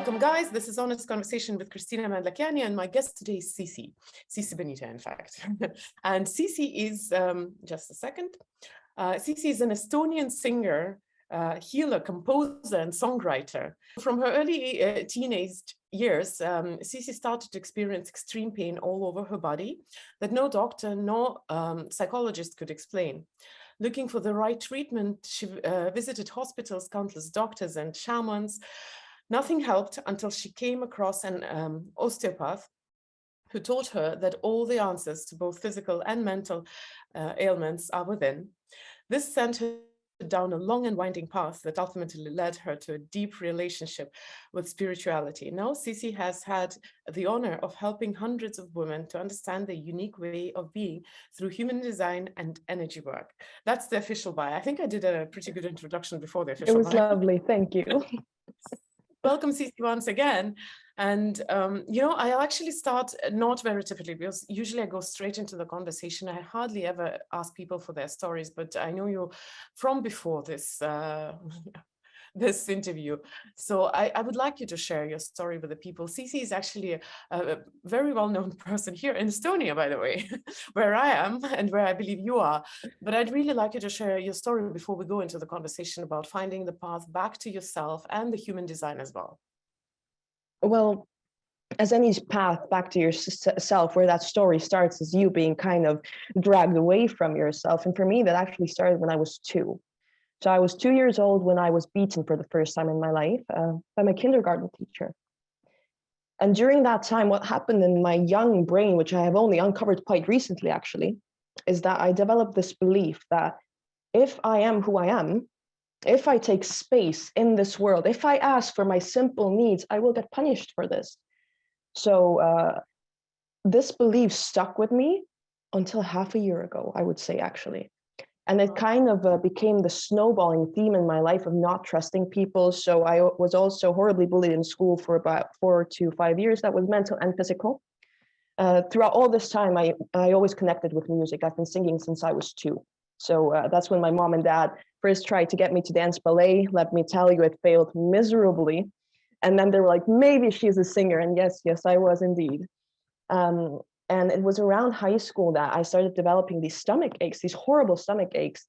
Welcome, guys. This is Honest Conversation with Christina Mand-Lakhiani, and my guest today is Sissi Benita, in fact. And Sissi is, just a second, Sissi is an Estonian singer, healer, composer, and songwriter. From her early teenage years, Sissi started to experience extreme pain all over her body that no doctor, no psychologist could explain. Looking for the right treatment, she visited hospitals, countless doctors and shamans. Nothing helped until she came across an osteopath who taught her that all the answers to both physical and mental ailments are within. This sent her down a long and winding path that ultimately led her to a deep relationship with spirituality. Now, Sissi has had the honor of helping hundreds of women to understand their unique way of being through human design and energy work. That's the official bio. I think I did a pretty good introduction before the official bio. It was lovely. Thank you. Welcome, Sissi, once again. And, I'll actually start not very typically, because usually I go straight into the conversation. I hardly ever ask people for their stories, but I know you from before this, this interview. So I would like you to share your story with the people. Sissi is actually a very well-known person here in Estonia, by the way, where I am and where I believe you are. But I'd really like you to share your story before we go into the conversation about finding the path back to yourself and the human design as well. Well, as any path back to yourself, where that story starts is you being kind of dragged away from yourself. And for me, that actually started when I was 2. So I was 2 years old when I was beaten for the first time in my life by my kindergarten teacher. And during that time, what happened in my young brain, which I have only uncovered quite recently, actually, is that I developed this belief that if I am who I am, if I take space in this world, if I ask for my simple needs, I will get punished for this. So this belief stuck with me until half a year ago, I would say, actually. And it kind of became the snowballing theme in my life of not trusting people. So I was also horribly bullied in school for about 4 to 5 years. That was mental and physical. Throughout all this time, I always connected with music. I've been singing since I was 2. So that's when my mom and dad first tried to get me to dance ballet. Let me tell you, it failed miserably. And then they were like, maybe she's a singer. And yes, I was indeed. And it was around high school that I started developing these stomach aches, these horrible stomach aches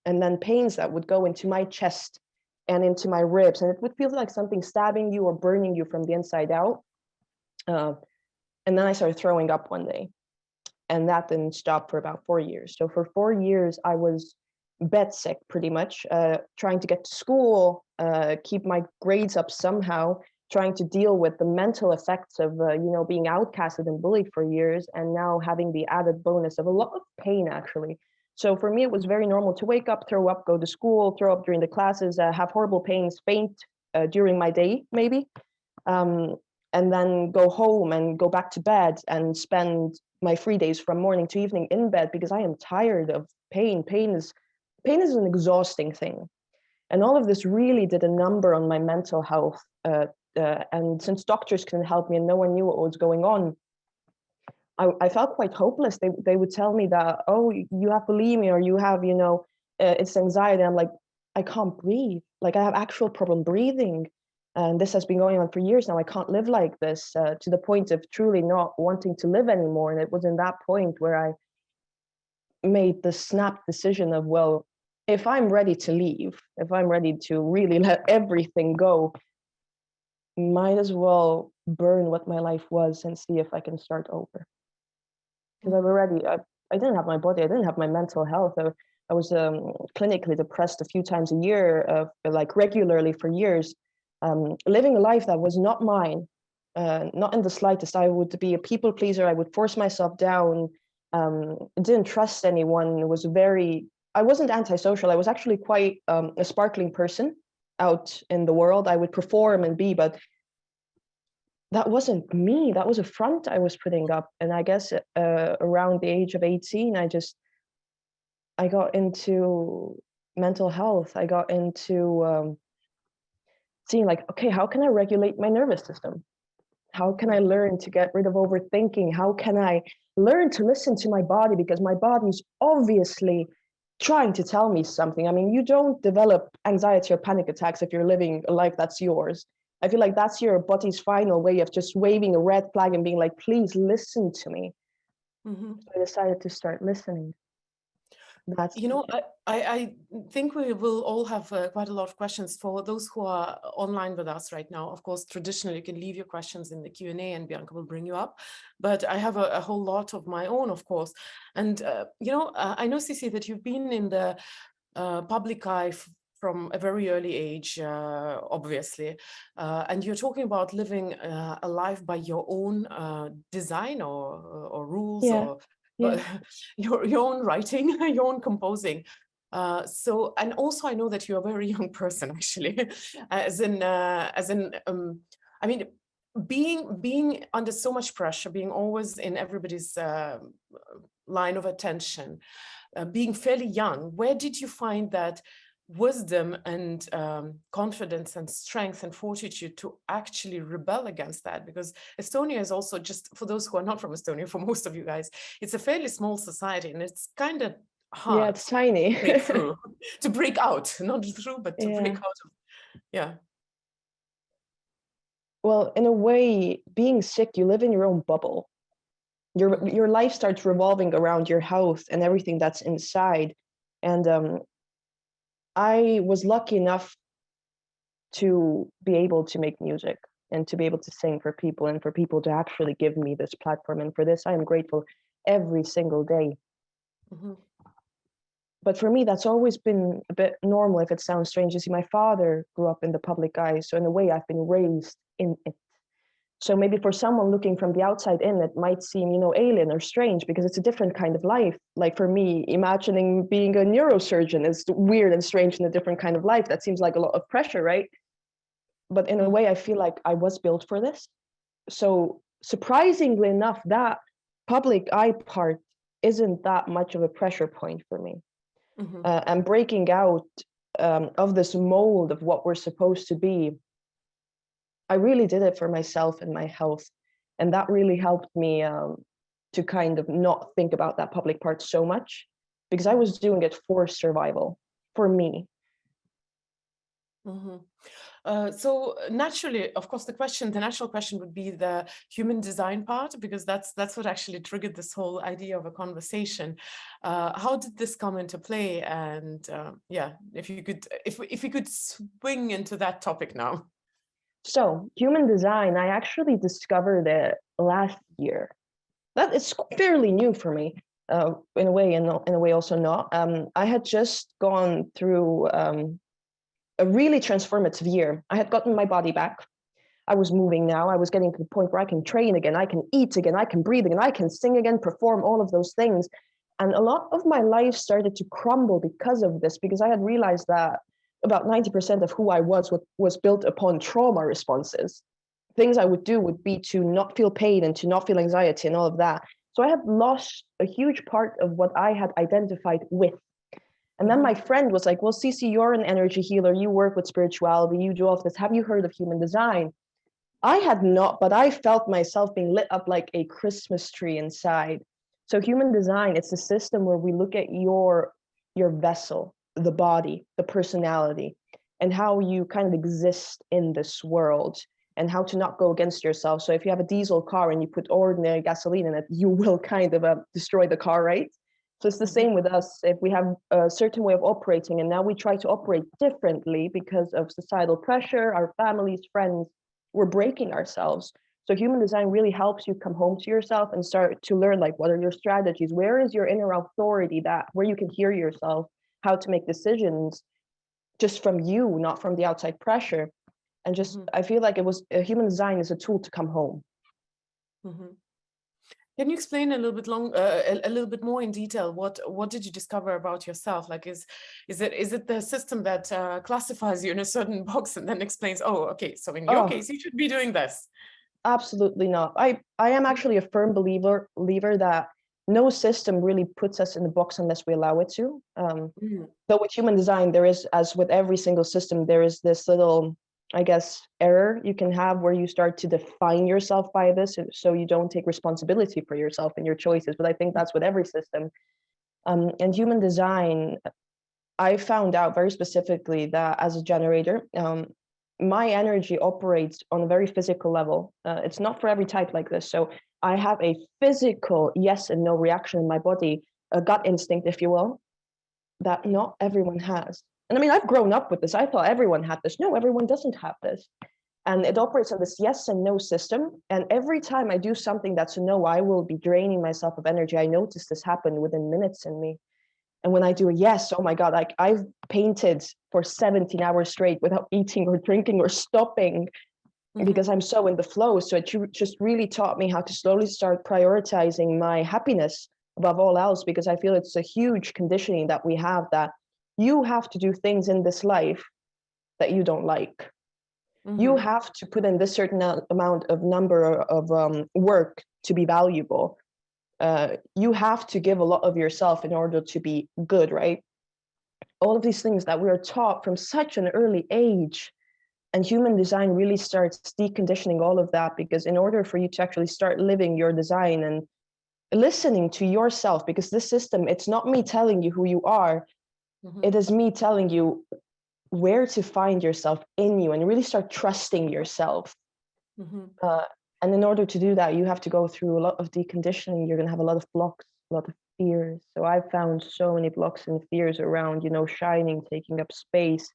and then pains that would go into my chest and into my ribs. And it would feel like something stabbing you or burning you from the inside out. And then I started throwing up one day. And that didn't stop for about 4 years. So for 4 years, I was bed sick pretty much, trying to get to school, keep my grades up somehow, trying to deal with the mental effects of, being outcasted and bullied for years, and now having the added bonus of a lot of pain, actually. So for me, it was very normal to wake up, throw up, go to school, throw up during the classes, have horrible pains, faint during my day, maybe, and then go home and go back to bed and spend my free days from morning to evening in bed because I am tired of pain. Pain is an exhausting thing. And all of this really did a number on my mental health. And since doctors couldn't help me and no one knew what was going on, I felt quite hopeless. They would tell me that, oh, you have bulimia or you have, it's anxiety. I'm like, I can't breathe. Like I have actual problem breathing. And this has been going on for years now. I can't live like this, to the point of truly not wanting to live anymore. And it was in that point where I made the snap decision of, well, if I'm ready to leave, if I'm ready to really let everything go, might as well burn what my life was and see if I can start over. Because I didn't have my body, I didn't have my mental health. I was clinically depressed a few times a year, like regularly for years, living a life that was not mine, not in the slightest. I would be a people pleaser. I would force myself down, didn't trust anyone. I wasn't antisocial. I was actually quite a sparkling person out in the world. I would perform and be, but that wasn't me. That was a front I was putting up. And I guess around the age of 18, I got into mental health. I got into seeing like, okay, how can I regulate my nervous system? How can I learn to get rid of overthinking? How can I learn to listen to my body? Because my body is obviously trying to tell me something. I mean, you don't develop anxiety or panic attacks if you're living a life that's yours. I feel like that's your body's final way of just waving a red flag and being like, please listen to me. Mm-hmm. So I decided to start listening. That's, you know, I think we will all have quite a lot of questions for those who are online with us right now. Of course, traditionally, you can leave your questions in the Q&A and Bianca will bring you up. But I have a whole lot of my own, of course. And, you know, I know, Sissi, that you've been in the public eye from a very early age, obviously. And you're talking about living a life by your own design or rules, yeah. or Yeah. your own writing, your own composing. So, and also I know that you're a very young person, actually, I mean, being under so much pressure, being always in everybody's line of attention, being fairly young, where did you find that wisdom and confidence and strength and fortitude to actually rebel against that? Because Estonia is also, just for those who are not from Estonia, for most of you guys, it's a fairly small society, and it's kind of hard. Yeah, it's tiny. To break through, to break out, not through, but to break Yeah. out of, yeah. Well, in a way, being sick, you live in your own bubble. Your life starts revolving around your health and everything that's inside. And I was lucky enough to be able to make music and to be able to sing for people, and for people to actually give me this platform. And for this, I am grateful every single day. Mm-hmm. But for me, that's always been a bit normal, if it sounds strange. You see, my father grew up in the public eye, so in a way, I've been raised in it. So maybe for someone looking from the outside in, it might seem, you know, alien or strange, because it's a different kind of life. Like for me, imagining being a neurosurgeon is weird and strange, in a different kind of life. That seems like a lot of pressure, right? But in a way, I feel like I was built for this. So surprisingly enough, that public eye part isn't that much of a pressure point for me. Mm-hmm. And breaking out of this mold of what we're supposed to be, I really did it for myself and my health. And that really helped me to kind of not think about that public part so much, because I was doing it for survival, for me. Mm-hmm. So naturally, of course, the natural question would be the human design part, because that's what actually triggered this whole idea of a conversation. How did this come into play? And yeah, if we could swing into that topic now. So human design, I actually discovered it last year. That is fairly new for me, in a way, and in a way also not. I had just gone through a really transformative year. I had gotten my body back. I was moving now. I was getting to the point where I can train again, I can eat again, I can breathe again, I can sing again, perform, all of those things. And a lot of my life started to crumble because of this, because I had realized that about 90% of who I was built upon trauma responses. Things I would do would be to not feel pain and to not feel anxiety and all of that. So I had lost a huge part of what I had identified with. And then my friend was like, well, Sissi, you're an energy healer. You work with spirituality. You do all of this. Have you heard of human design? I had not, but I felt myself being lit up like a Christmas tree inside. So human design, it's a system where we look at your vessel, the body, the personality, and how you kind of exist in this world, and how to not go against yourself. So if you have a diesel car and you put ordinary gasoline in it, you will kind of destroy the car, right? So it's the same with us. If we have a certain way of operating, and now we try to operate differently because of societal pressure, our families, friends, we're breaking ourselves. So human design really helps you come home to yourself and start to learn, like, what are your strategies? Where is your inner authority, that where you can hear yourself, how to make decisions just from you, not from the outside pressure. And just, I feel like human design is a tool to come home. Can you explain a little bit more in detail? What did you discover about yourself? Like, is it the system that classifies you in a certain box and then explains, oh, okay, so in your case, you should be doing this? Absolutely not. I am actually a firm believer that no system really puts us in the box unless we allow it to. Though with human design, there is, as with every single system, there is this little, I guess, error you can have where you start to define yourself by this, so you don't take responsibility for yourself and your choices. But I think that's with every system. And human design, I found out very specifically that as a generator, my energy operates on a very physical level. It's not for every type like this. So I have a physical yes and no reaction in my body, a gut instinct, if you will, that not everyone has. And I mean, I've grown up with this. I thought everyone had this. No, everyone doesn't have this. And it operates on this yes and no system. And every time I do something that's a no, I will be draining myself of energy. I noticed this happen within minutes in me. And when I do a yes, oh my God, like I've painted for 17 hours straight without eating or drinking or stopping because I'm so in the flow. So it just really taught me how to slowly start prioritizing my happiness above all else, because I feel it's a huge conditioning that we have, that you have to do things in this life that you don't like. You have to put in this certain amount of number of work to be valuable. You have to give a lot of yourself in order to be good, right? All of these things that we are taught from such an early age. And human design really starts deconditioning all of that, because in order for you to actually start living your design and listening to yourself, because this system, it's not me telling you who you are, it is me telling you where to find yourself in you and really start trusting yourself. And in order to do that, you have to go through a lot of deconditioning. You're going to have a lot of blocks, a lot of fears. So I've found so many blocks and fears around, you know, shining, taking up space,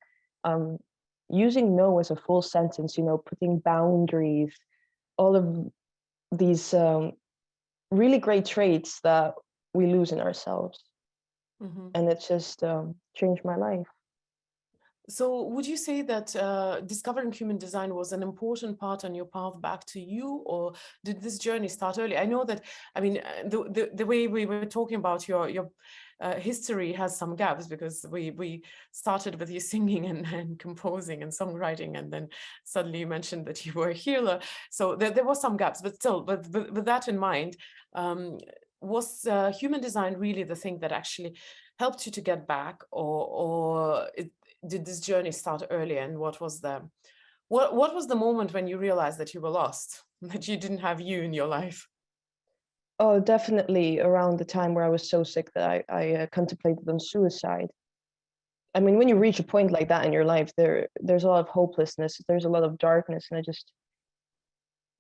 using no as a full sentence, you know, putting boundaries, all of these really great traits that we lose in ourselves. And it's just changed my life. So would you say that discovering human design was an important part on your path back to you, or did this journey start early? I know that, I mean, the way we were talking about your history has some gaps, because we started with you singing and composing and songwriting, and then suddenly you mentioned that you were a healer. So there was some gaps, but still, with that in mind, was human design really the thing that actually helped you to get back, or did this journey start early? And what was the moment when you realized that you were lost, that you didn't have you in your life? Oh, definitely around the time where I was so sick that I contemplated on suicide. I mean, when you reach a point like that in your life, there's a lot of hopelessness, there's a lot of darkness, and I just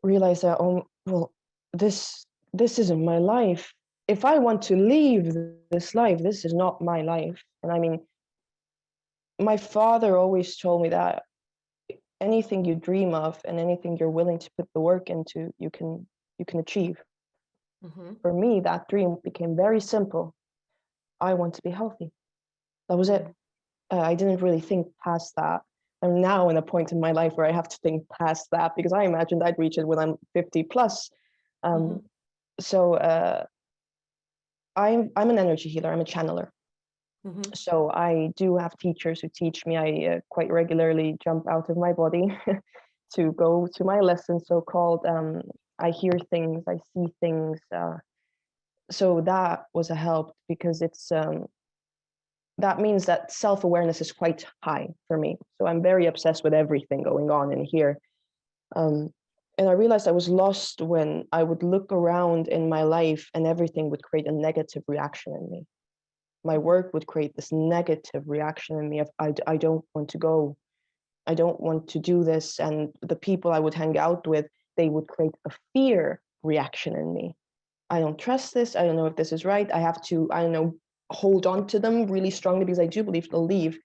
realized that, oh, well, this isn't my life. If I want to leave this life, this is not my life. And I mean, my father always told me that anything you dream of and anything you're willing to put the work into, you can achieve. For me, that dream became very simple. I want to be healthy. That was it. I didn't really think past that. I'm now in a point in my life where I have to think past that, because I imagined I'd reach it when I'm 50 plus. So I'm an energy healer. I'm a channeler. So I do have teachers who teach me. I quite regularly jump out of my body to go to my lessons, so-called. I hear things, I see things. So that was a help, because it's that means that self-awareness is quite high for me. So I'm very obsessed with everything going on in here. And I realized I was lost when I would look around in my life and everything would create a negative reaction in me. My work would create this negative reaction in me of, I don't want to go. I don't want to do this. And the people I would hang out with, they would create a fear reaction in me. I don't trust this. I don't know if this is right. I have to, I don't know, hold on to them really strongly because I do believe they'll leave.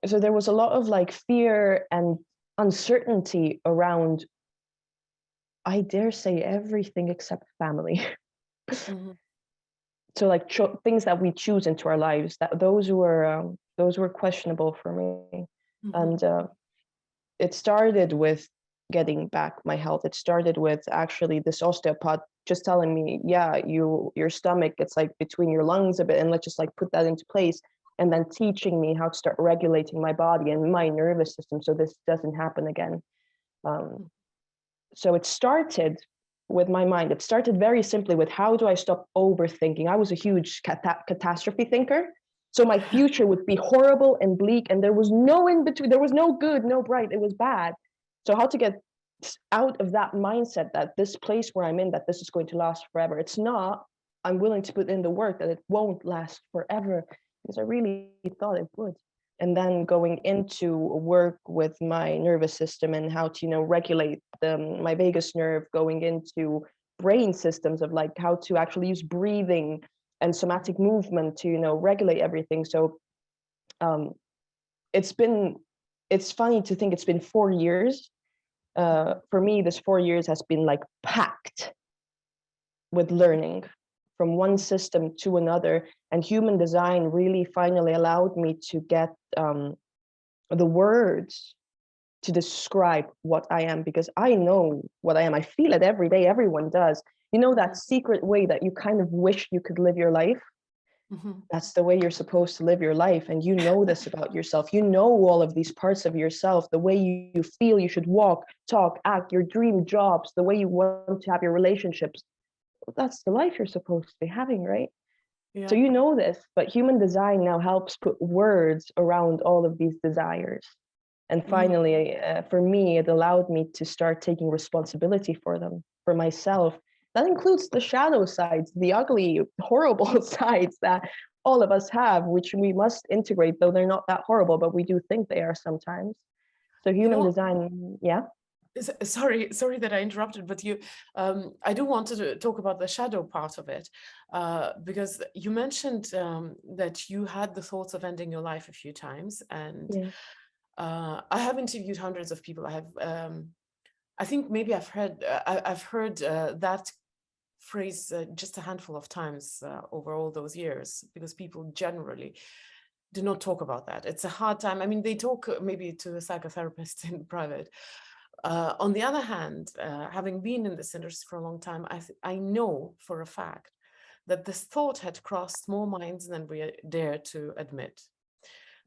So there was a lot of like fear and uncertainty around, I dare say, everything except family. So like things that we choose into our lives, that those were questionable for me. And it started with getting back my health. It started with actually this osteopath just telling me, yeah, your stomach, it's like between your lungs a bit, and let's just like put that into place. And then teaching me how to start regulating my body and my nervous system so this doesn't happen again. So it started with my mind. It started very simply with, how do I stop overthinking? I was a huge catastrophe thinker. So my future would be horrible and bleak, and there was no in between. There was no good, no bright. It was bad. So how to get out of that mindset that this place where I'm in, that this is going to last forever. It's not. I'm willing to put in the work that it won't last forever, because I really thought it would. and then going into work with my nervous system and how to, regulate my vagus nerve, going into brain systems of like how to actually use breathing and somatic movement to, regulate everything. So it's funny to think it's been 4 years. For me, this 4 years has been like packed with learning from one system to another, and human design really finally allowed me to get the words to describe what I am, because I know what I am. I feel it every day. Everyone does. That secret way that you kind of wish you could live your life. That's the way you're supposed to live your life. And you know this about yourself. You know all of these parts of yourself, the way you feel you should walk, talk, act, your dream jobs, the way you want to have your relationships. That's the life you're supposed to be having, right? Yeah. So you know this, but human design now helps put words around all of these desires. And finally, for me, it allowed me to start taking responsibility for them, for myself. That includes the shadow sides, the ugly, horrible sides that all of us have, which we must integrate, though they're not that horrible, but we do think they are sometimes. So human design, yeah. Sorry that I interrupted, but I do want to talk about the shadow part of it, because you mentioned that you had the thoughts of ending your life a few times, and I have interviewed hundreds of people. I think maybe I've heard that phrase just a handful of times over all those years, because people generally do not talk about that. It's a hard time. I mean, they talk maybe to a psychotherapist in private. On the other hand, having been in this industry for a long time, I know for a fact that this thought had crossed more minds than we dare to admit.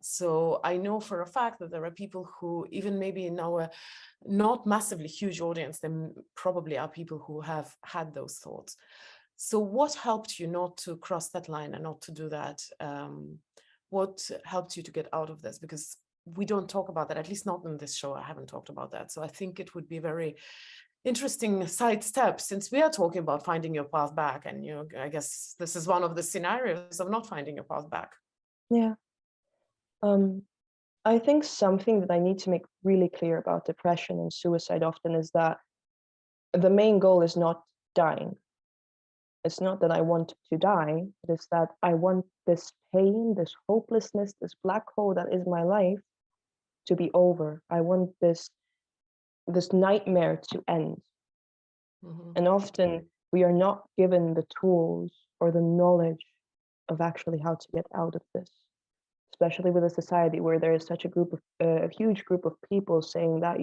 So I know for a fact that there are people who, even maybe in our not massively huge audience, there probably are people who have had those thoughts. So what helped you not to cross that line and not to do that? What helped you to get out of this? Because we don't talk about that, at least not in this show. I haven't talked about that. So I think it would be a very interesting side step, since we are talking about finding your path back. And, I guess this is one of the scenarios of not finding your path back. Yeah. I think something that I need to make really clear about depression and suicide often is that the main goal is not dying. It's not that I want to die, it is that I want this pain, this hopelessness, this black hole that is my life to be over. I want this nightmare to end. And often we are not given the tools or the knowledge of actually how to get out of this, especially with a society where there is such a huge group of people saying that,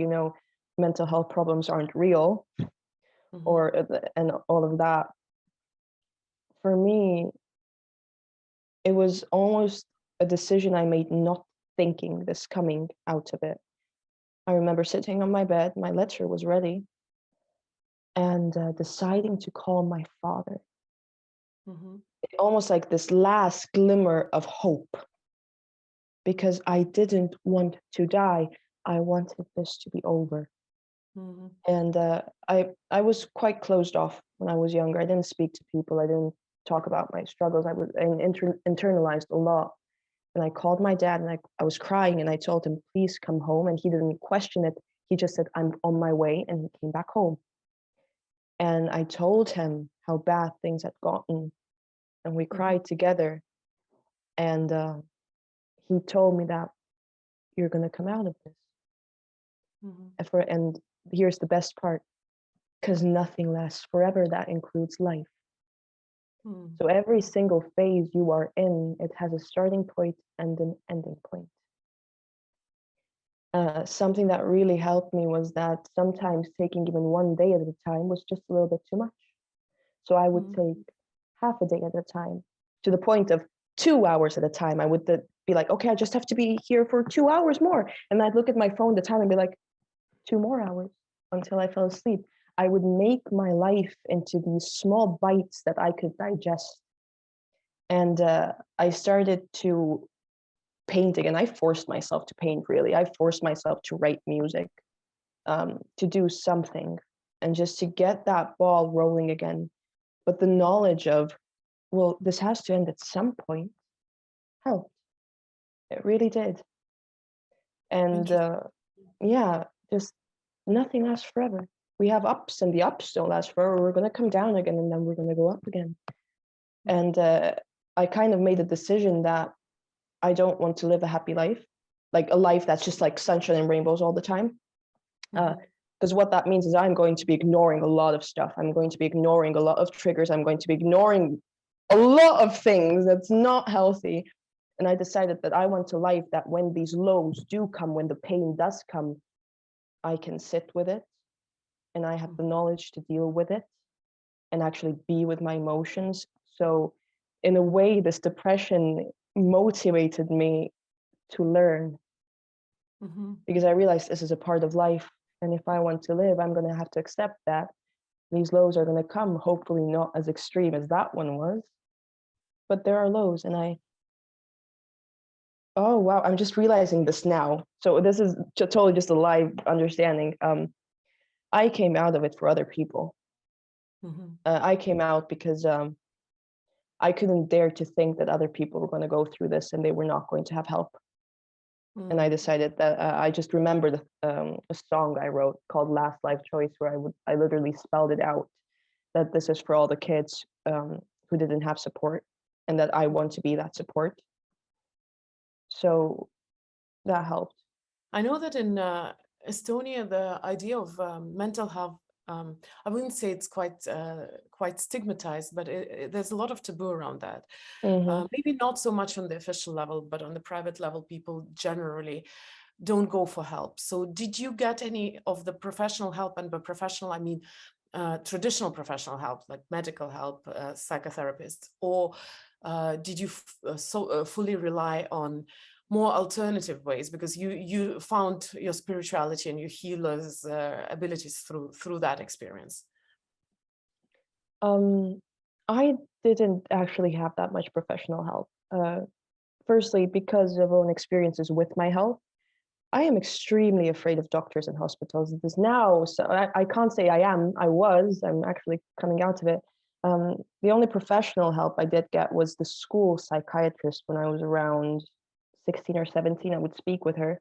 mental health problems aren't real, and all of that. For me, it was almost a decision I made, not thinking this coming out of it. I remember sitting on my bed, my letter was ready, and deciding to call my father. Almost like this last glimmer of hope, because I didn't want to die. I wanted this to be over. And I was quite closed off when I was younger. I didn't speak to people. I didn't talk about my struggles. I internalized a lot. And I called my dad, and I was crying, and I told him, please come home. And he didn't question it. He just said, I'm on my way. And he came back home. And I told him how bad things had gotten. And we cried together. And he told me that you're going to come out of this. And here's the best part, because nothing lasts forever. That includes life. So every single phase you are in, it has a starting point and an ending point. Something that really helped me was that sometimes taking even one day at a time was just a little bit too much. So I would take half a day at a time, to the point of 2 hours at a time. I would be like, okay, I just have to be here for 2 hours more. And I'd look at my phone, the time, and be like, 2 more hours until I fell asleep. I would make my life into these small bites that I could digest. And I started to paint again. I forced myself to paint, really. I forced myself to write music, to do something, and just to get that ball rolling again. But the knowledge of, well, this has to end at some point, helped. It really did. And yeah, just nothing lasts forever. We have ups, and the ups don't last forever. We're going to come down again, and then we're going to go up again. And I kind of made a decision that I don't want to live a happy life, like a life that's just like sunshine and rainbows all the time. Because what that means is I'm going to be ignoring a lot of stuff. I'm going to be ignoring a lot of triggers. I'm going to be ignoring a lot of things that's not healthy. And I decided that I want a life that when these lows do come, when the pain does come, I can sit with it, and I have the knowledge to deal with it and actually be with my emotions. So in a way, this depression motivated me to learn, because I realized this is a part of life. And if I want to live, I'm going to have to accept that these lows are going to come, hopefully not as extreme as that one was, but there are lows. And oh, wow, I'm just realizing this now. So this is totally just a live understanding. I came out of it for other people. I came out because I couldn't dare to think that other people were going to go through this and they were not going to have help. And I decided that I just remembered a song I wrote called Last Life Choice, where I literally spelled it out, that this is for all the kids who didn't have support, and that I want to be that support. So that helped. I know that in Estonia, the idea of mental health, I wouldn't say it's quite stigmatized, but there's a lot of taboo around that. Maybe not so much on the official level, but on the private level, people generally don't go for help. So did you get any of the professional help? And by professional, I mean traditional professional help, like medical help, psychotherapists, or did you fully rely on more alternative ways, because you found your spirituality and your healer's abilities through that experience? I didn't actually have that much professional help. Firstly, because of own experiences with my health, I am extremely afraid of doctors and hospitals. Because now, so I can't say I'm actually coming out of it. The only professional help I did get was the school psychiatrist when I was around 16 or 17. I would speak with her.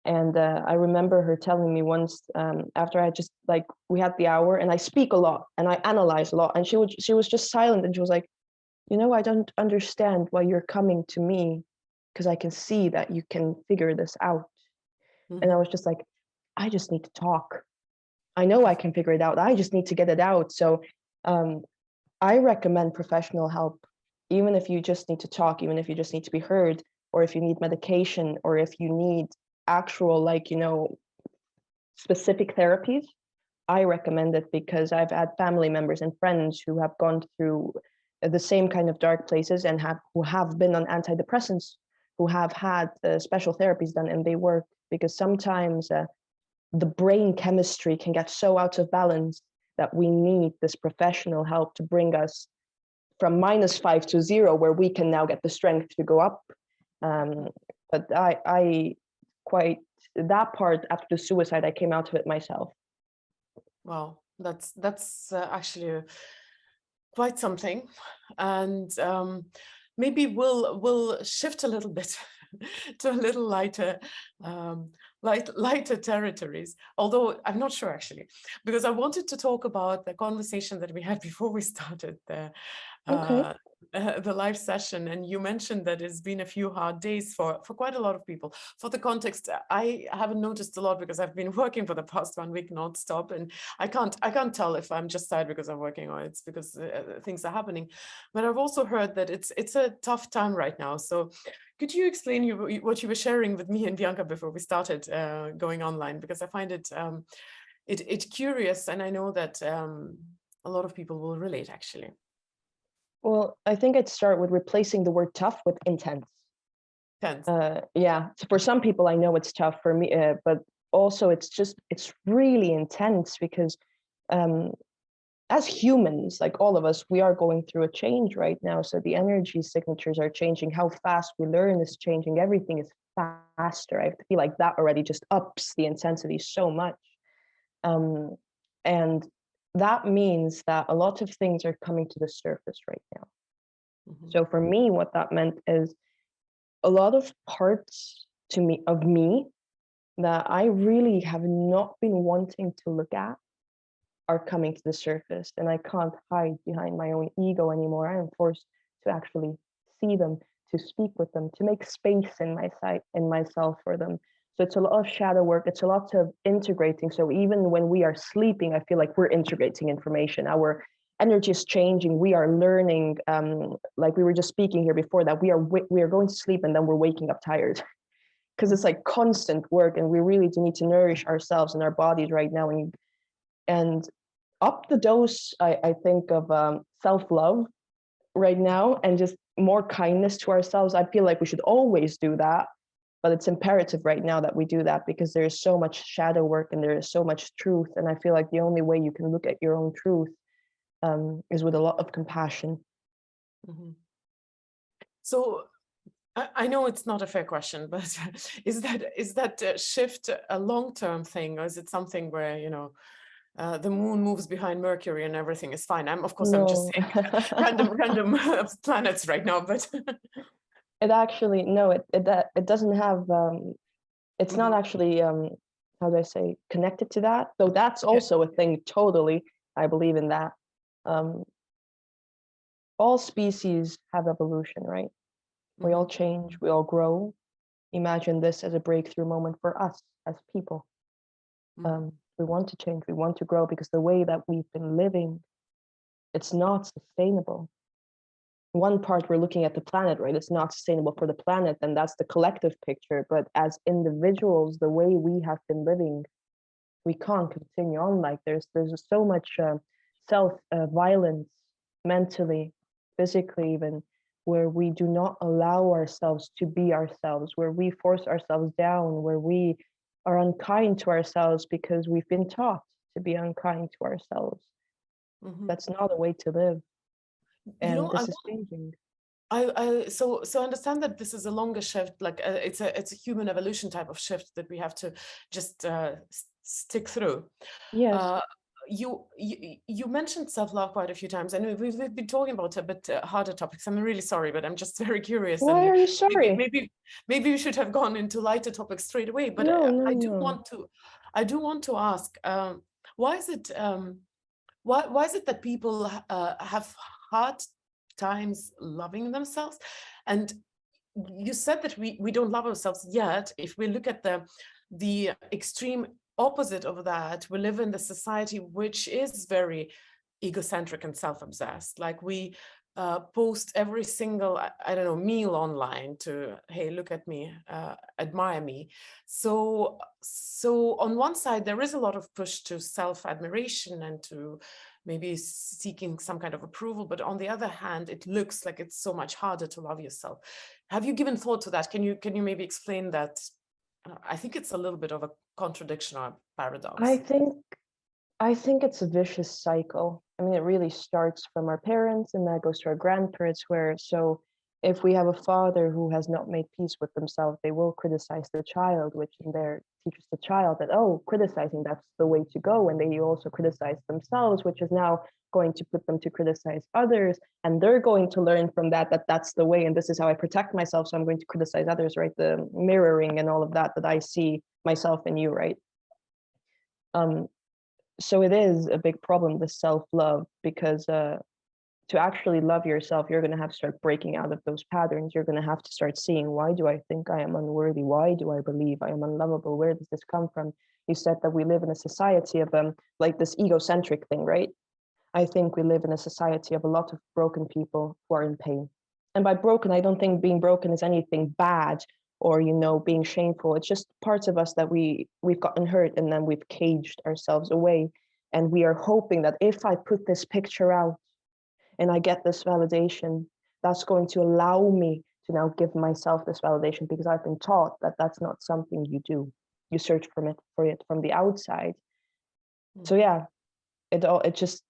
And I remember her telling me once, after I just, like, we had the hour, and I speak a lot and I analyze a lot. And she was just silent, and she was like, I don't understand why you're coming to me, because I can see that you can figure this out. And I was just like, I just need to talk. I know I can figure it out. I just need to get it out. So I recommend professional help, even if you just need to talk, even if you just need to be heard, or if you need medication, or if you need actual, specific therapies. I recommend it, because I've had family members and friends who have gone through the same kind of dark places and who have been on antidepressants, who have had special therapies done, and they work, because sometimes the brain chemistry can get so out of balance that we need this professional help to bring us from -5 to 0, where we can now get the strength to go up. But I quite, that part after the suicide, I came out of it myself. Wow, that's actually quite something. And maybe we'll shift a little bit to a little lighter territories, although I'm not sure actually, because I wanted to talk about the conversation that we had before we started the live session. And you mentioned that it's been a few hard days for quite a lot of people. For the context, I haven't noticed a lot, because I've been working for the past 1 week nonstop, and I can't tell if I'm just tired because I'm working or it's because things are happening. But I've also heard that it's a tough time right now. So could you explain what you were sharing with me and Bianca before we started going online? Because I find it curious, and I know that a lot of people will relate, actually. Well, I think I'd start with replacing the word tough with intense. Intense. Yeah, so for some people, I know it's tough. For me, but also it's really intense, because as humans, like all of us, we are going through a change right now. So the energy signatures are changing. How fast we learn is changing. Everything is faster. I feel like that already just ups the intensity so much. And that means that a lot of things are coming to the surface right now. So for me, what that meant is a lot of parts of me that I really have not been wanting to look at are coming to the surface, and I can't hide behind my own ego anymore. I am forced to actually see them, to speak with them, to make space in my sight, in myself for them. So it's a lot of shadow work. It's a lot of integrating. So even when we are sleeping, I feel like we're integrating information. Our energy is changing. We are learning. Like we were just speaking here before, that we are going to sleep and then we're waking up tired, because it's like constant work, and we really do need to nourish ourselves and our bodies right now. And up the dose, I think, of self-love right now, and just more kindness to ourselves. I feel like we should always do that, but it's imperative right now that we do that, because there is so much shadow work and there is so much truth. And I feel like the only way you can look at your own truth is with a lot of compassion. Mm-hmm. So I know it's not a fair question, but is that shift a long-term thing, or is it something where, you know, the moon moves behind Mercury and everything is fine? Of course, I'm just saying random planets right now, but it actually, no, it doesn't have, it's not actually, how do I say, connected to that, though that's also a thing, totally. I believe in that. All species have evolution, right? We all change, we all grow. Imagine this as a breakthrough moment for us as people. We want to change, we want to grow, because the way that we've been living, it's not sustainable. One part, we're looking at the planet, right? It's not sustainable for the planet, and that's the collective picture. But as individuals, the way we have been living, we can't continue on like there's so much self-violence, mentally, physically even, where we do not allow ourselves to be ourselves, where we force ourselves down, where we are unkind to ourselves because we've been taught to be unkind to ourselves. That's not a way to live. And this is changing. So understand that this is a longer shift, like it's a human evolution type of shift that we have to just stick through. Yes. You mentioned self-love quite a few times, and we've been talking about a bit harder topics. I'm really sorry, but I'm just very curious. Why are you sorry? Maybe we should have gone into lighter topics straight away. But I do want to ask, why is it that people have hard times loving themselves? And you said that we don't love ourselves yet. If we look at the extreme opposite of that, we live in the society which is very egocentric and self-obsessed. Like we post every single, I don't know, meal online to, hey, look at me, admire me. So on one side, there is a lot of push to self-admiration and to maybe seeking some kind of approval, but on the other hand, it looks like it's so much harder to love yourself. Have you given thought to that? Can you maybe explain that? I think it's a little bit of a contradiction or a paradox. I think it's a vicious cycle. I mean, it really starts from our parents, and that goes to our grandparents, where, so if we have a father who has not made peace with themselves, they will criticize the child, which in there teaches the child that, oh, criticizing, that's the way to go. And they also criticize themselves, which is now going to put them to criticize others. And they're going to learn from that that's the way. And this is how I protect myself. So I'm going to criticize others, right? The mirroring and all of that I see myself in you, right? So it is a big problem, the self-love, because to actually love yourself, you're going to have to start breaking out of those patterns. You're going to have to start seeing, why do I think I am unworthy? Why do I believe I am unlovable? Where does this come from? You said that we live in a society of like this egocentric thing, right? I think we live in a society of a lot of broken people who are in pain. And by broken, I don't think being broken is anything bad or, you know, being shameful. It's just parts of us that we've gotten hurt, and then we've caged ourselves away. And we are hoping that if I put this picture out and I get this validation, that's going to allow me to now give myself this validation, because I've been taught that that's not something you do. You search for it from the outside. So yeah, it just,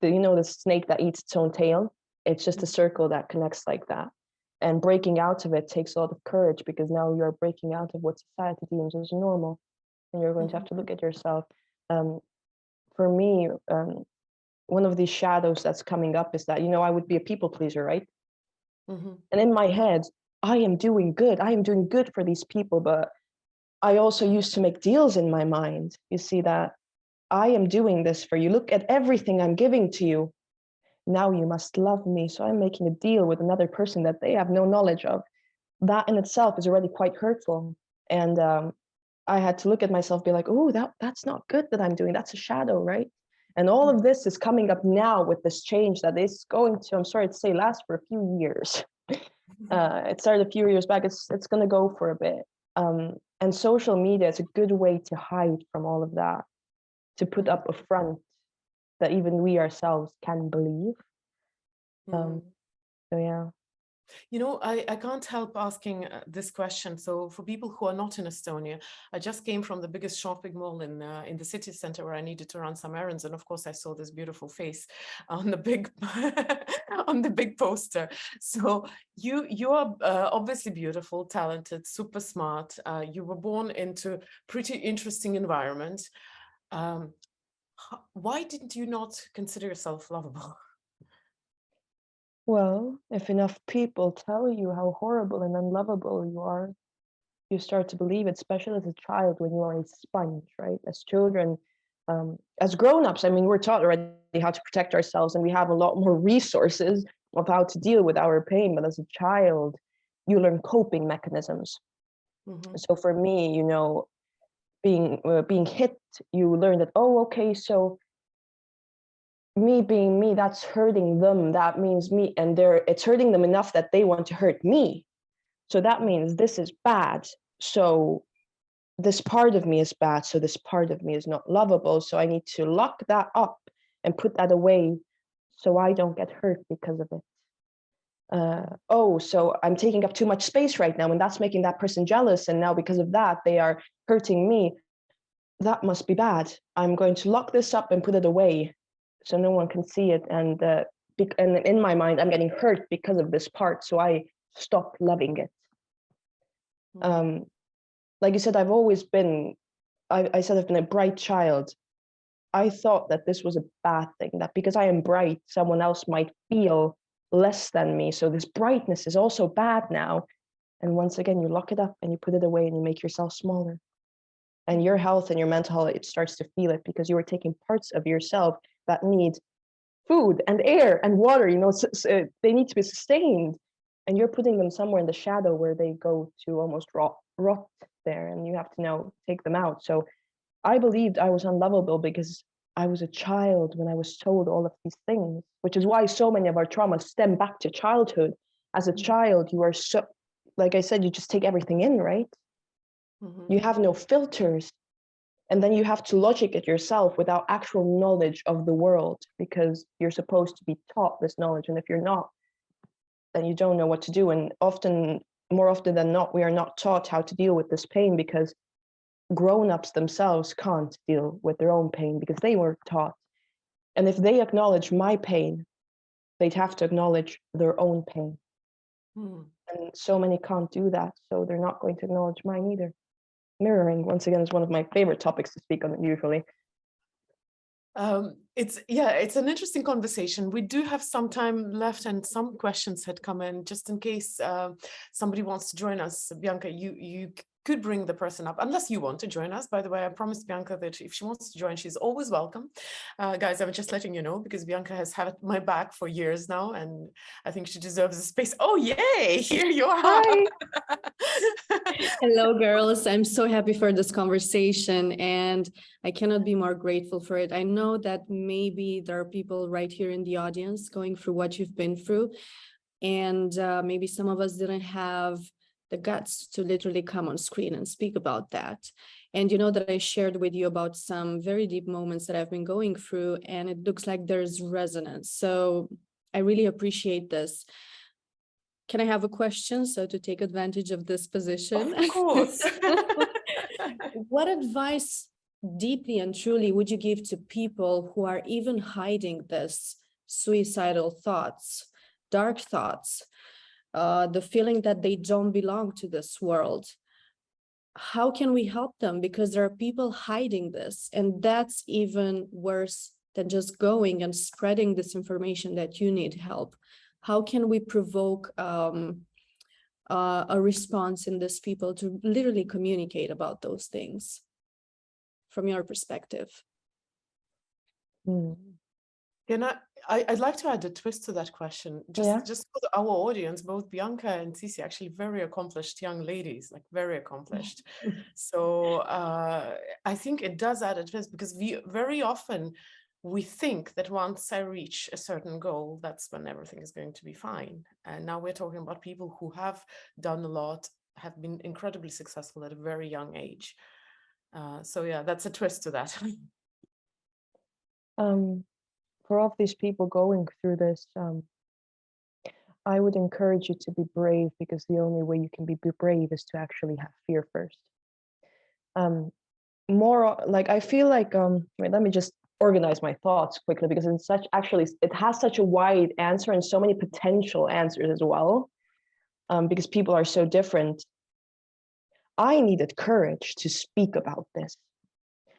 you know, the snake that eats its own tail, it's just a circle that connects like that. And breaking out of it takes a lot of courage, because now you're breaking out of what society deems as normal, and you're going to have to look at yourself. For me, one of these shadows that's coming up is that, you know, I would be a people pleaser, right? And in my head, I am doing good. I am doing good for these people, but I also used to make deals in my mind. You see that I am doing this for you. Look at everything I'm giving to you. Now you must love me. So I'm making a deal with another person that they have no knowledge of. That in itself is already quite hurtful. And I had to look at myself, be like, oh, that's not good that I'm doing. That's a shadow, right? And all of this is coming up now with this change that is going to, I'm sorry to say, last for a few years. It started a few years back. It's going to go for a bit. And social media is a good way to hide from all of that, to put up a front that even we ourselves can believe. So yeah. You know, I can't help asking this question. So for people who are not in Estonia, I just came from the biggest shopping mall in the city center where I needed to run some errands. And of course, I saw this beautiful face on the big on the big poster. So you are obviously beautiful, talented, super smart. You were born into pretty interesting environment. Why didn't you not consider yourself lovable? Well, if enough people tell you how horrible and unlovable you are, you start to believe it, especially as a child when you are a sponge, right? As children, as grown-ups, I mean, we're taught already how to protect ourselves and we have a lot more resources of how to deal with our pain. But as a child, you learn coping mechanisms. So for me, you know, being hit, you learn that, oh, okay, so me being me, that's hurting them. That means me, and it's hurting them enough that they want to hurt me. So that means this is bad. So this part of me is bad. So this part of me is not lovable. So I need to lock that up and put that away so I don't get hurt because of it. Oh, so I'm taking up too much space right now, and that's making that person jealous. And now because of that, they are hurting me. That must be bad. I'm going to lock this up and put it away so no one can see it. And in my mind, I'm getting hurt because of this part. So I stop loving it. Like you said, I've always been, I said I've been a bright child. I thought that this was a bad thing, that because I am bright, someone else might feel less than me. So this brightness is also bad now. And once again, you lock it up and you put it away and you make yourself smaller. And your health and your mental health, it starts to feel it because you are taking parts of yourself that need food and air and water, you know, they need to be sustained. And you're putting them somewhere in the shadow where they go to almost rot there, and you have to now take them out. So I believed I was unlovable because I was a child when I was told all of these things, which is why so many of our traumas stem back to childhood. As a child, you are so, like I said, you just take everything in, right? You have no filters. And then you have to logic it yourself without actual knowledge of the world, because you're supposed to be taught this knowledge. And if you're not, then you don't know what to do. And more often than not, we are not taught how to deal with this pain because grown-ups themselves can't deal with their own pain because they were taught. And if they acknowledge my pain, they'd have to acknowledge their own pain. And so many can't do that. So they're not going to acknowledge mine either. Mirroring, once again, is one of my favorite topics to speak on usually. It's an interesting conversation. We do have some time left and some questions had come in just in case somebody wants to join us. Bianca, you could bring the person up unless you want to join us. By the way, I promised Bianca that if she wants to join, she's always welcome. Guys, I'm just letting you know because Bianca has had my back for years now and I think she deserves a space. Oh, yay! Here you are. Hi. Hello, girls. I'm so happy for this conversation and I cannot be more grateful for it. I know that maybe there are people right here in the audience going through what you've been through, and maybe some of us didn't have the guts to literally come on screen and speak about that. And you know that I shared with you about some very deep moments that I've been going through, and it looks like there's resonance. So I really appreciate this. Can I have a question? So to take advantage of this position. Of course. What advice deeply and truly would you give to people who are even hiding this suicidal thoughts, dark thoughts, the feeling that they don't belong to this world? How can we help them? Because there are people hiding this, and that's even worse than just going and spreading this information that you need help. How can we provoke a response in these people to literally communicate about those things from your perspective? I'd like to add a twist to that question, just for our audience. Both Bianca and Sissi, actually very accomplished young ladies, like very accomplished. So I think it does add a twist, because very often we think that once I reach a certain goal, that's when everything is going to be fine. And now we're talking about people who have done a lot, have been incredibly successful at a very young age. So yeah, that's a twist to that. For all of these people going through this, I would encourage you to be brave, because the only way you can be brave is to actually have fear first. More like, I feel like, wait, let me just organize my thoughts quickly, because it's it has such a wide answer and so many potential answers as well, because people are so different. I needed courage to speak about this.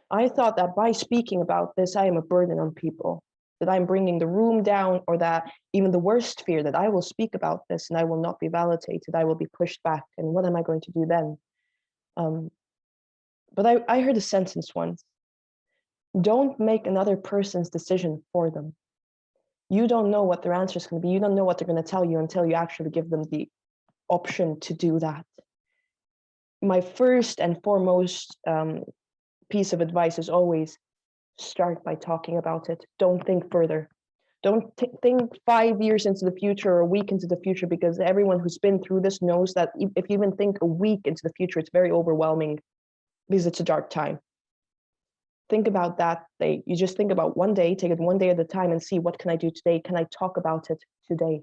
I thought that by speaking about this, I am a burden on people, that I'm bringing the room down, or that even the worst fear, that I will speak about this and I will not be validated, I will be pushed back, and what am I going to do then? But I heard a sentence once: don't make another person's decision for them. You don't know what their answer is going to be. You don't know what they're going to tell you until you actually give them the option to do that. My first and foremost piece of advice is always start by talking about it. Don't think further. Don't think 5 years into the future or a week into the future, because everyone who's been through this knows that if you even think a week into the future, it's very overwhelming, because it's a dark time. Think about that day. You just think about one day, take it one day at a time, and see, what can I do today? Can I talk about it today?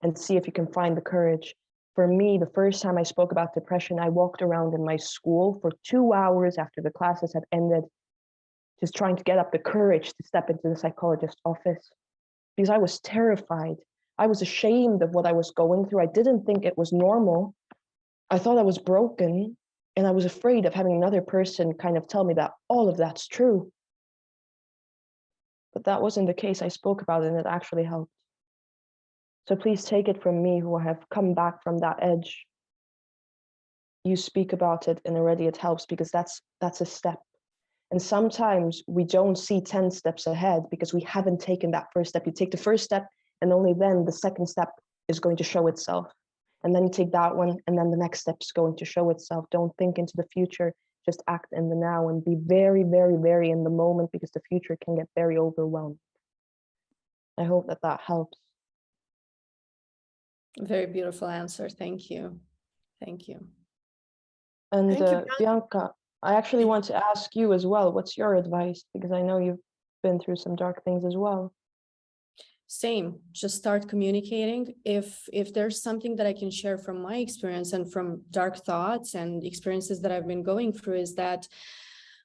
And see if you can find the courage. For me, the first time I spoke about depression, I walked around in my school for 2 hours after the classes had ended, just trying to get up the courage to step into the psychologist's office, because I was terrified. I was ashamed of what I was going through. I didn't think it was normal. I thought I was broken, and I was afraid of having another person kind of tell me that all of that's true. But that wasn't the case. I spoke about it, and it actually helped. So please take it from me, who have come back from that edge. You speak about it, and already it helps, because that's a step. And sometimes we don't see 10 steps ahead because we haven't taken that first step. You take the first step, and only then the second step is going to show itself. And then you take that one, and then the next step is going to show itself. Don't think into the future, just act in the now, and be very, very, very in the moment, because the future can get very overwhelmed. I hope that that helps. Very beautiful answer. Thank you. Thank you. And Thank you, Bianca, I actually want to ask you as well, what's your advice? Because I know you've been through some dark things as well. Same, just start communicating. If there's something that I can share from my experience and from dark thoughts and experiences that I've been going through, is that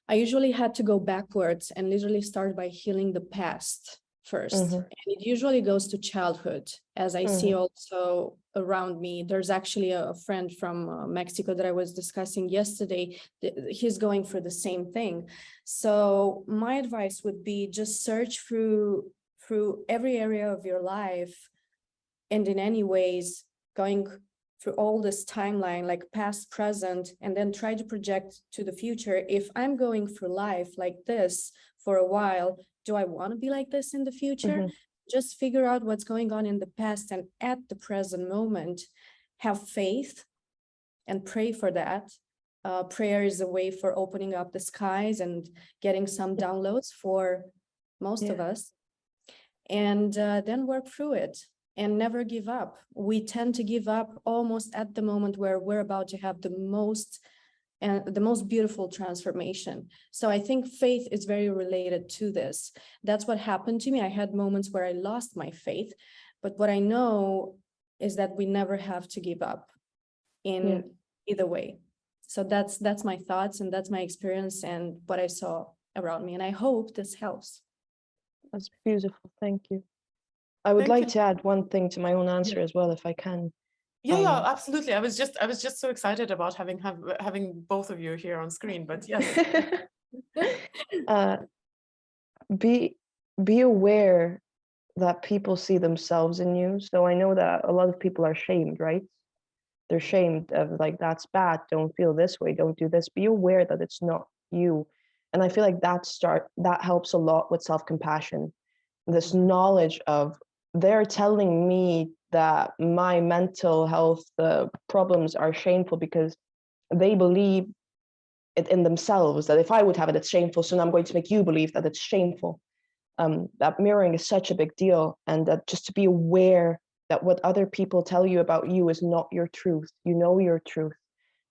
I usually had to go backwards and literally start by healing the past first. Mm-hmm. And it usually goes to childhood, as I see also around me. There's actually a friend from Mexico that I was discussing yesterday. He's going through the same thing. So my advice would be, just search through every area of your life, and in any ways going through all this timeline, like past, present, and then try to project to the future. If I'm going through life like this for a while, do I want to be like this in the future? Mm-hmm. Just figure out what's going on in the past, and at the present moment, have faith and pray for that. Prayer is a way for opening up the skies and getting some downloads for most of us. And then work through it and never give up. We tend to give up almost at the moment where we're about to have the most beautiful transformation. So I think faith is very related to this. That's what happened to me. I had moments where I lost my faith, but what I know is that we never have to give up in either way. So that's my thoughts, and that's my experience and what I saw around me. And I hope this helps. That's beautiful. Thank you. I would like to add one thing to my own answer as well, if I can. Yeah, absolutely. I was just so excited about having both of you here on screen, but yes. Be aware that people see themselves in you. So I know that a lot of people are shamed, right? they're shamed of like, that's bad, don't feel this way, don't do this. Be aware that it's not you. And I feel like that helps a lot with self-compassion. This knowledge of, they're telling me that my mental health problems are shameful because they believe it in themselves, that if I would have it, it's shameful. So now I'm going to make you believe that it's shameful. That mirroring is such a big deal. And that just to be aware that what other people tell you about you is not your truth. You know your truth.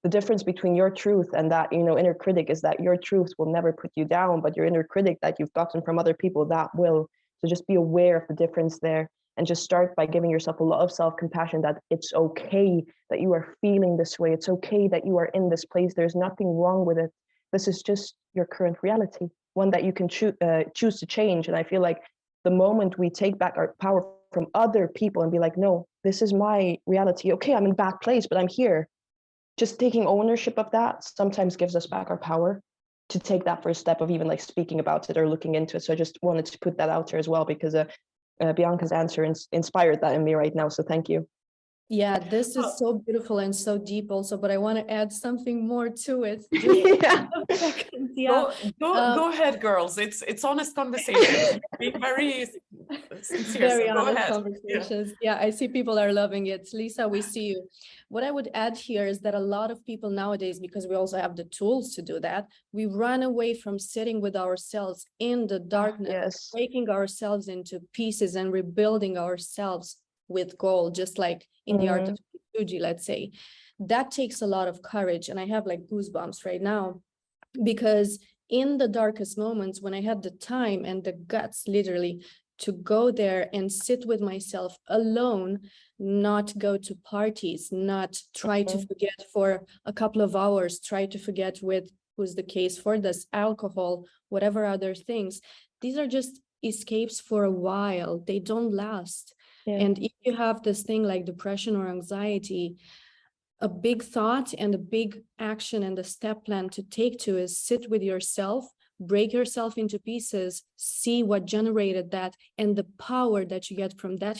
The difference between your truth and that, inner critic is that your truth will never put you down, but your inner critic that you've gotten from other people, that will. So just be aware of the difference there, and just start by giving yourself a lot of self-compassion, that it's okay that you are feeling this way. It's okay that you are in this place. There's nothing wrong with it. This is just your current reality, one that you can choose to change. And I feel like the moment we take back our power from other people and be like, no, this is my reality. Okay, I'm in a bad place, but I'm here. Just taking ownership of that sometimes gives us back our power to take that first step of even like speaking about it or looking into it. So I just wanted to put that out there as well, because Bianca's answer inspired that in me right now. So thank you. Yeah, this is so beautiful and so deep also, but I want to add something more to it. Yeah. Go ahead, girls. It's honest conversations. Being very sincere. Very So go honest ahead. conversations. Yeah, I see people are loving it. Lisa, we see you. What I would add here is that a lot of people nowadays, because we also have the tools to do that, we run away from sitting with ourselves in the darkness, Yes. breaking ourselves into pieces and rebuilding ourselves with gold, just like in the art of Fuji, let's say. That takes a lot of courage. And I have like goosebumps right now, because in the darkest moments, when I had the time and the guts literally to go there and sit with myself alone, not go to parties, not try to forget for a couple of hours, try to forget with, who's the case for this, alcohol, whatever other things. These are just escapes for a while. They don't last. Yeah. And if you have this thing like depression or anxiety, a big thought and a big action and a step plan to take to is sit with yourself, break yourself into pieces, see what generated that, and the power that you get from that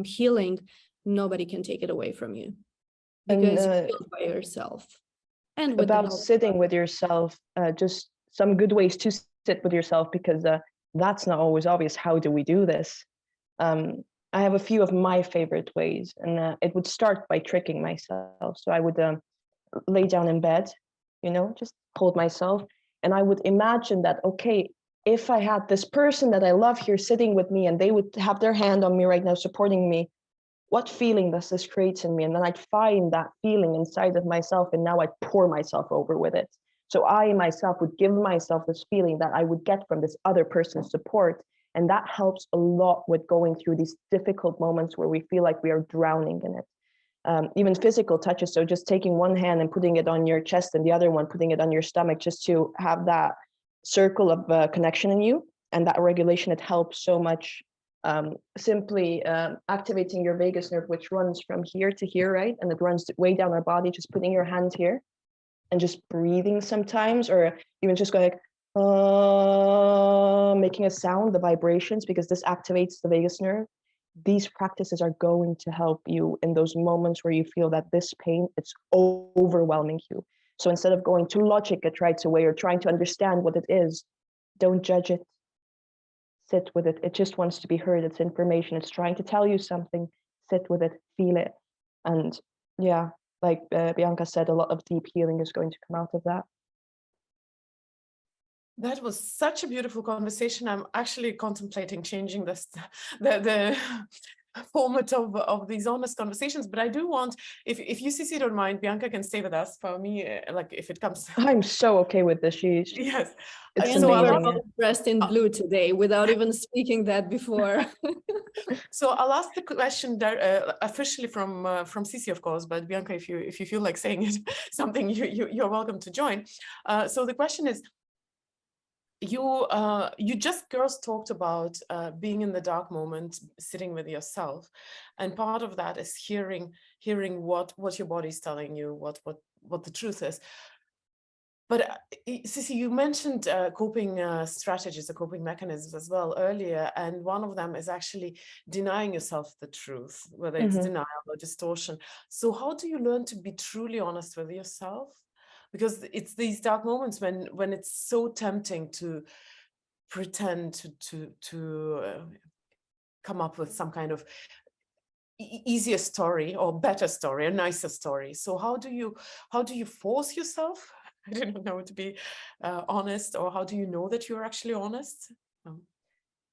healing, nobody can take it away from you, because you feel by yourself. And with about sitting with yourself, just some good ways to sit with yourself, because that's not always obvious. How do we do this? I have a few of my favorite ways, and it would start by tricking myself. So I would lay down in bed, just hold myself, and I would imagine that, okay, if I had this person that I love here sitting with me and they would have their hand on me right now supporting me, what feeling does this create in me? And then I'd find that feeling inside of myself, and now I'd pour myself over with it. So I myself would give myself this feeling that I would get from this other person's support. And that helps a lot with going through these difficult moments where we feel like we are drowning in it. Even physical touches. So just taking one hand and putting it on your chest and the other one putting it on your stomach, just to have that circle of connection in you and that regulation. It helps so much. Simply activating your vagus nerve, which runs from here to here, right? And it runs way down our body. Just putting your hand here and just breathing sometimes, or even just going like, making a sound, the vibrations, because this activates the vagus nerve. These practices are going to help you in those moments where you feel that this pain, it's overwhelming you. So instead of going to logic it right away or trying to understand what it is, don't judge it. Sit with it. It just wants to be heard. It's information. It's trying to tell you something. Sit with it, feel it. And yeah, like Bianca said, a lot of deep healing is going to come out of that. That was such a beautiful conversation. I'm actually contemplating changing this, the format of these honest conversations, but I do want, if you, Sissi, don't mind, Bianca can stay with us. For me, like if it comes. I'm so okay with this. Yes. It's so amazing. we're dressed in blue today without even speaking that before. So I'll ask the question officially from Sissi, of course, but Bianca, if you feel like saying it, something, you're welcome to join. So the question is, you just girls talked about being in the dark moment, sitting with yourself, and part of that is hearing what your body's telling you, what the truth is. But Sissi, you mentioned coping strategies or coping mechanisms as well earlier, and one of them is actually denying yourself the truth, whether it's denial or distortion. So how do you learn to be truly honest with yourself? Because it's these dark moments when it's so tempting to pretend to come up with some kind of easier story or better story, a nicer story. So how do you force yourself, I don't know, to be honest, or how do you know that you're actually honest?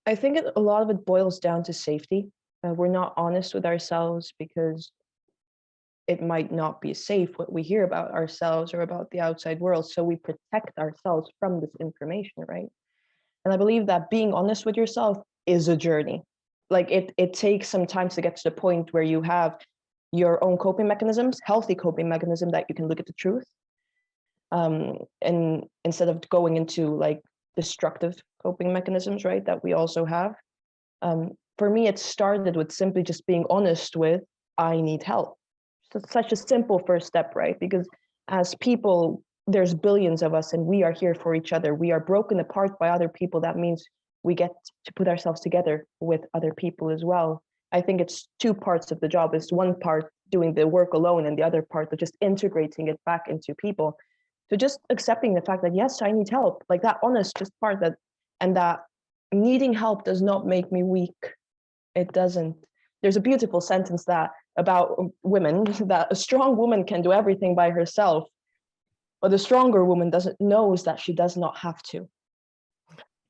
I think a lot of it boils down to safety. We're not honest with ourselves because it might not be safe what we hear about ourselves or about the outside world. So we protect ourselves from this information, right? And I believe that being honest with yourself is a journey. Like it takes some time to get to the point where you have your own coping mechanisms, healthy coping mechanism, that you can look at the truth. And instead of going into like destructive coping mechanisms, right, that we also have. For me, it started with simply just being honest with, I need help. So it's such a simple first step, right? Because as people, there's billions of us and we are here for each other. We are broken apart by other people. That means we get to put ourselves together with other people as well. I think it's two parts of the job. It's one part doing the work alone and the other part of just integrating it back into people. So just accepting the fact that, yes, I need help, like that honest just part, that, and that needing help does not make me weak. It doesn't. There's a beautiful sentence that about women, that a strong woman can do everything by herself, but the stronger woman knows that she does not have to.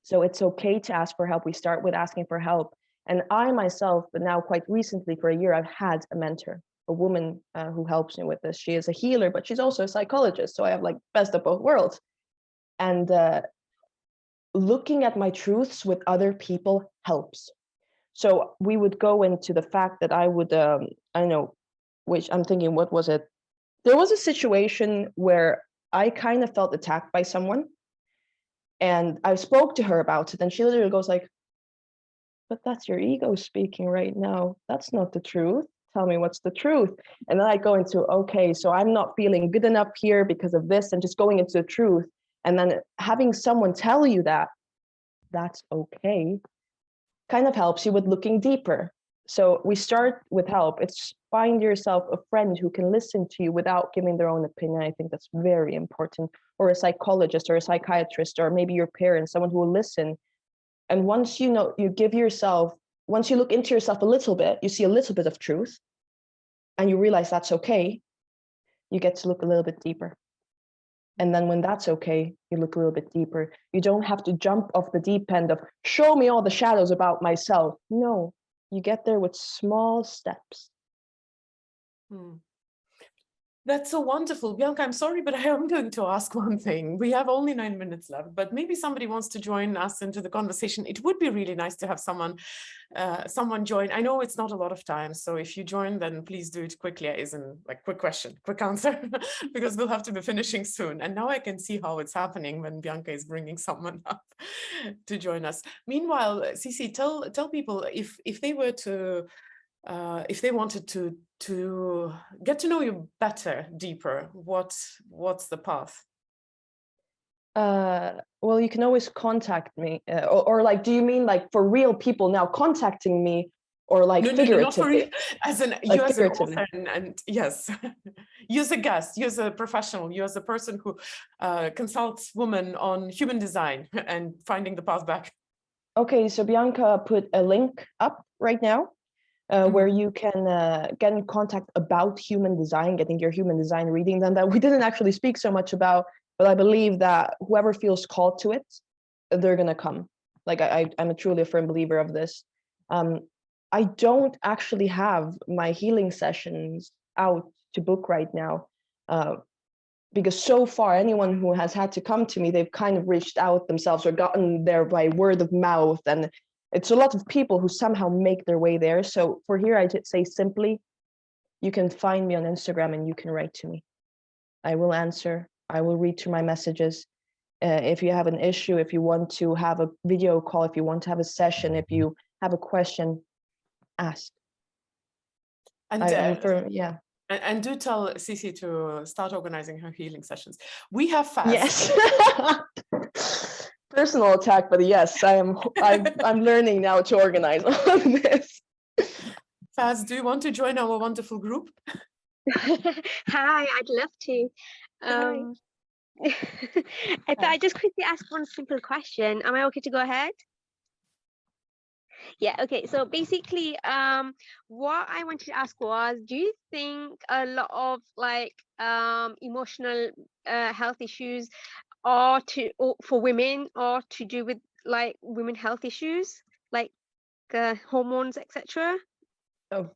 So it's okay to ask for help. We start with asking for help. And I myself, but now quite recently for a year, I've had a mentor, a woman who helps me with this. She is a healer, but she's also a psychologist. So I have like best of both worlds. And looking at my truths with other people helps. So we would go into the fact that I would, I don't know, which I'm thinking, what was it? There was a situation where I kind of felt attacked by someone. And I spoke to her about it. And she literally goes like, but that's your ego speaking right now. That's not the truth. Tell me what's the truth. And then I go into, okay, so I'm not feeling good enough here because of this, and just going into the truth. And then having someone tell you that that's okay kind of helps you with looking deeper. So we start with help. It's find yourself a friend who can listen to you without giving their own opinion. I think that's very important. Or a psychologist or a psychiatrist, or maybe your parents, someone who will listen. And once you know, you give yourself, once you look into yourself a little bit, you see a little bit of truth, and you realize that's okay, you get to look a little bit deeper. And then when that's okay, you look a little bit deeper. You don't have to jump off the deep end of, show me all the shadows about myself. No, you get there with small steps. That's so wonderful. Bianca, I'm sorry, but I am going to ask one thing. We have only 9 minutes left, but maybe somebody wants to join us into the conversation. It would be really nice to have someone join. I know it's not a lot of time, so if you join, then please do it quickly, as in like quick question, quick answer, because we'll have to be finishing soon. And now I can see how it's happening when Bianca is bringing someone up to join us. Meanwhile, Sissi, tell people if they were to if they wanted to get to know you better, deeper, what's the path? Well, you can always contact me, or like, do you mean like for real people now contacting me, or like figuratively? No, not for real, as an, like you as an author, and yes, you as a guest, you as a professional, you as a person who consults women on human design and finding the path back. Okay, so Bianca put a link up right now. Where you can get in contact about human design, getting your human design reading done, that we didn't actually speak so much about, but I believe that whoever feels called to it, they're going to come. Like I'm truly a firm believer of this. I don't actually have my healing sessions out to book right now, because so far anyone who has had to come to me, they've kind of reached out themselves or gotten there by word of mouth, and it's a lot of people who somehow make their way there. So for here, I just say simply, you can find me on Instagram and you can write to me. I will answer. I will read through my messages. If you have an issue, if you want to have a video call, if you want to have a session, if you have a question, ask. And yeah. And do tell Sissi to start organizing her healing sessions. We have Faz. Yes. Personal attack, but yes, I'm learning now to organize all this. Faz, do you want to join our wonderful group? Hi, I'd love to. Hi. I thought I'd just quickly ask one simple question. Am I okay to go ahead? Yeah, okay. So basically, what I wanted to ask was, do you think a lot of like emotional health issues are for women or to do with like women health issues, like hormones, etc.? Oh,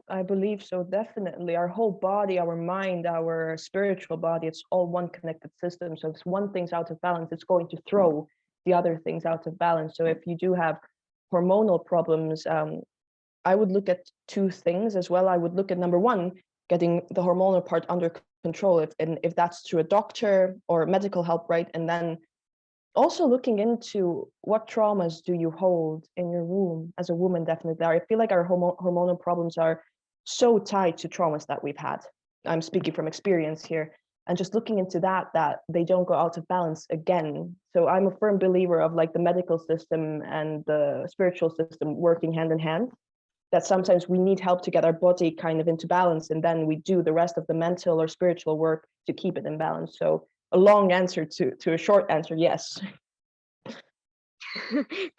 I believe so, definitely. Our whole body, our mind, our spiritual body, it's all one connected system. So if one thing's out of balance, it's going to throw the other things out of balance. So if you do have hormonal problems, I would look at two things as well. I would look at number one, getting the hormonal part under control, if that's through a doctor or medical help, right? And then also looking into what traumas do you hold in your womb as a woman. Definitely, I feel like our hormonal problems are so tied to traumas that we've had. I'm speaking from experience here, and just looking into that they don't go out of balance again. So I'm a firm believer of like the medical system and the spiritual system working hand in hand, that sometimes we need help to get our body kind of into balance, and then we do the rest of the mental or spiritual work to keep it in balance. So a long answer to a short answer, yes.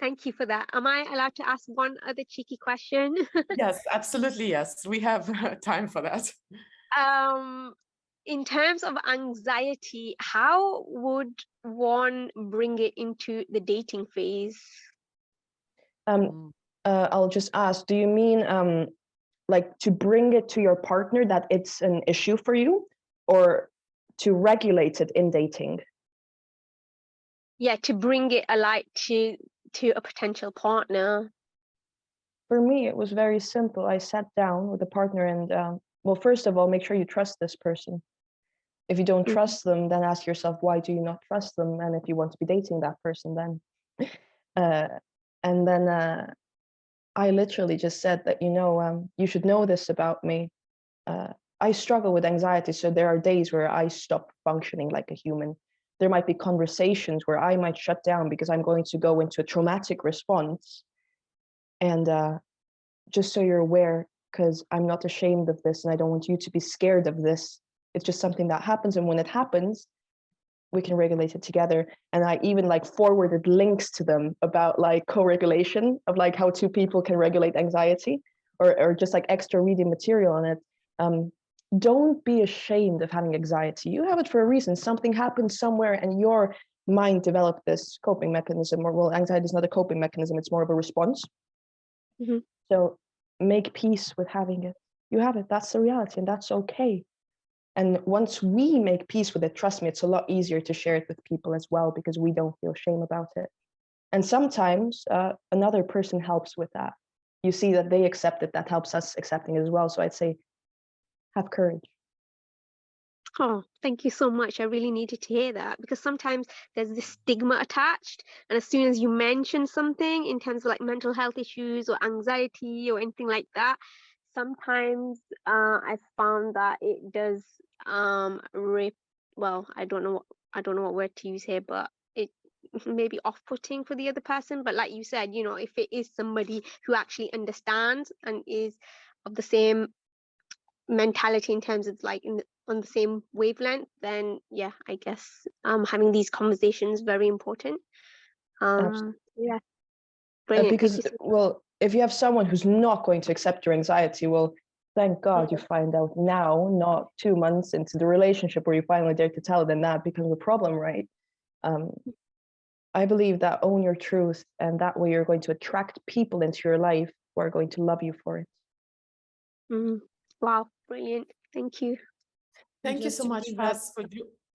Thank you for that. Am I allowed to ask one other cheeky question? Yes, absolutely, yes. We have time for that. In terms of anxiety, how would one bring it into the dating phase? I'll just ask, do you mean like to bring it to your partner that it's an issue for you, or to regulate it in dating? Yeah, to bring it alight to a potential partner. For me, it was very simple. I sat down with a partner and well, first of all, make sure you trust this person. If you don't trust them, then ask yourself, why do you not trust them? And if you want to be dating that person, then and then I literally just said that, you should know this about me. I struggle with anxiety, so there are days where I stop functioning like a human. There might be conversations where I might shut down because I'm going to go into a traumatic response. And just so you're aware, because I'm not ashamed of this and I don't want you to be scared of this. It's just something that happens, and when it happens, we can regulate it together. And I even like forwarded links to them about like co-regulation of like how two people can regulate anxiety, or just like extra reading material on it. Don't be ashamed of having anxiety. You have it for a reason. Something happened somewhere and your mind developed this coping mechanism, or well, anxiety is not a coping mechanism, it's more of a response. Mm-hmm. So make peace with having it. You have it, that's the reality, and that's okay. And once we make peace with it, trust me, it's a lot easier to share it with people as well, because we don't feel shame about it. And sometimes another person helps with that. You see that they accept it, that helps us accepting it as well. So I'd say, have courage. Oh, thank you so much. I really needed to hear that, because sometimes there's this stigma attached. And as soon as you mention something in terms of like mental health issues or anxiety or anything like that, sometimes I found that it does well, I don't know what word to use here, but it may be off-putting for the other person. But like you said, if it is somebody who actually understands and is of the same mentality in terms of like on the same wavelength, then yeah, I guess having these conversations very important. Yeah, brilliant. Because well, if you have someone who's not going to accept your anxiety, well, thank God you find out now, not 2 months into the relationship where you finally dare to tell, then that becomes a problem, right? I believe that own your truth, and that way you're going to attract people into your life who are going to love you for it. Wow, brilliant. Thank you. Thank you so much, Faz,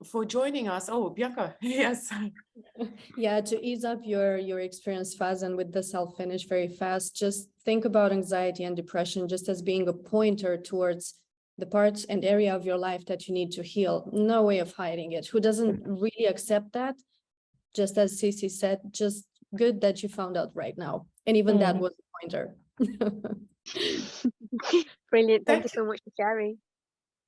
for joining us. Oh, Bianca, yes. Yeah, to ease up your experience, Faz, and with this, I'll finish very fast. Just think about anxiety and depression just as being a pointer towards the parts and area of your life that you need to heal. No way of hiding it. Who doesn't really accept that? Just as Sissi said, just good that you found out right now. And even that was a pointer. Brilliant. Thank you so much for sharing.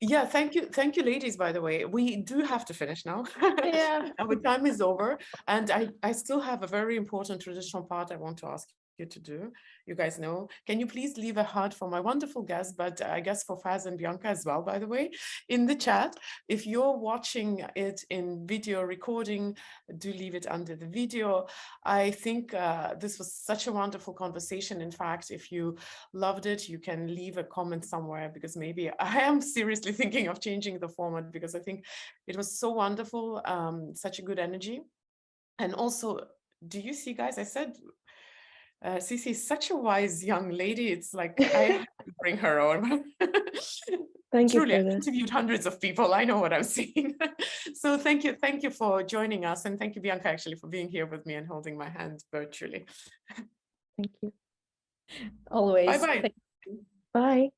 Yeah, thank you, ladies, by the way. We do have to finish now. Yeah. Our time is over. And I still have a very important traditional part I want to ask you to do. You guys know. Can you please leave a heart for my wonderful guest, but I guess for Faz and Bianca as well, by the way, in the chat. If you're watching it in video recording, do leave it under the video. I think this was such a wonderful conversation. In fact, if you loved it, you can leave a comment somewhere, because maybe I am seriously thinking of changing the format, because I think it was so wonderful, such a good energy. And also, do you see, guys, I said Sissi is such a wise young lady. It's like I have to bring her on. Thank you Truly, for I've this. interviewed hundreds of people. I know what I'm saying. So thank you for joining us, and thank you, Bianca, actually, for being here with me and holding my hand virtually. Thank you. Always. Bye-bye. Bye.